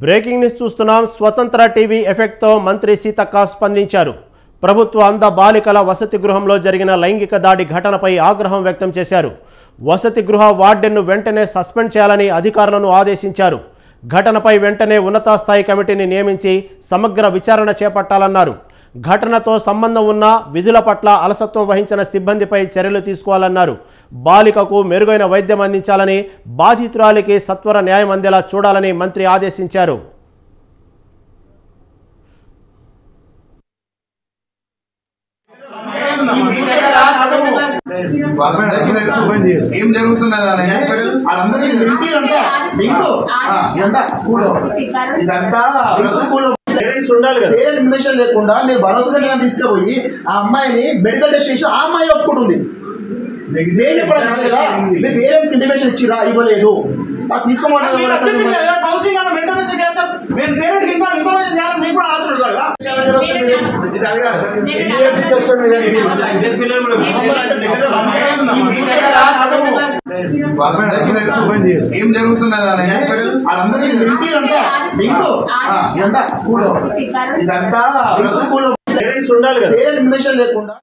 Breaking news చూస్తున్నాం. స్వతంత్ర TV ఎఫెక్ట్తో మంత్రి సీతక్క స్పందించారు. ప్రభుత్వ అంధ బాలికల వసతి గృహంలో జరిగిన లైంగిక దాడి ఘటనపై ఆగ్రహం వ్యక్తం చేశారు. వసతి గృహ వార్డెన్ను వెంటనే సస్పెండ్ చేయాలని అధికారులను ఆదేశించారు. ఘటనపై వెంటనే ఉన్నతాస్థాయి కమిటీని నియమించి సమగ్ర విచారణ చేపట్టాలన్నారు. ఘటనతో సంబంధం ఉన్న విధుల పట్ల అలసత్వం వహించిన సిబ్బందిపై చర్యలు తీసుకోవాలన్నారు. బాలికకు మెరుగైన వైద్యం అందించాలని, బాధితురాలికి సత్వర న్యాయం అందేలా చూడాలని మంత్రి ఆదేశించారు. ఏం జరుగుతున్నది ఇదంతా పేరెంట్ ఇన్ఫర్మేషన్ లేకుండా మీరు భరోసా తీసుకుపోయి ఆ అమ్మాయిని మెడికల్ టెస్ట్ చేసి ఆ అమ్మాయి ఒప్పుకుంటుంది. నేను ఎప్పుడైనా కదా మీరు పేరెంట్స్ ఇంటిమేషన్ ఇచ్చిరా, ఇవ్వలేదు, తీసుకోమని ఏం జరుగుతున్నది ఇదంతా పేరెంట్ ఇన్ఫర్మేషన్ లేకుండా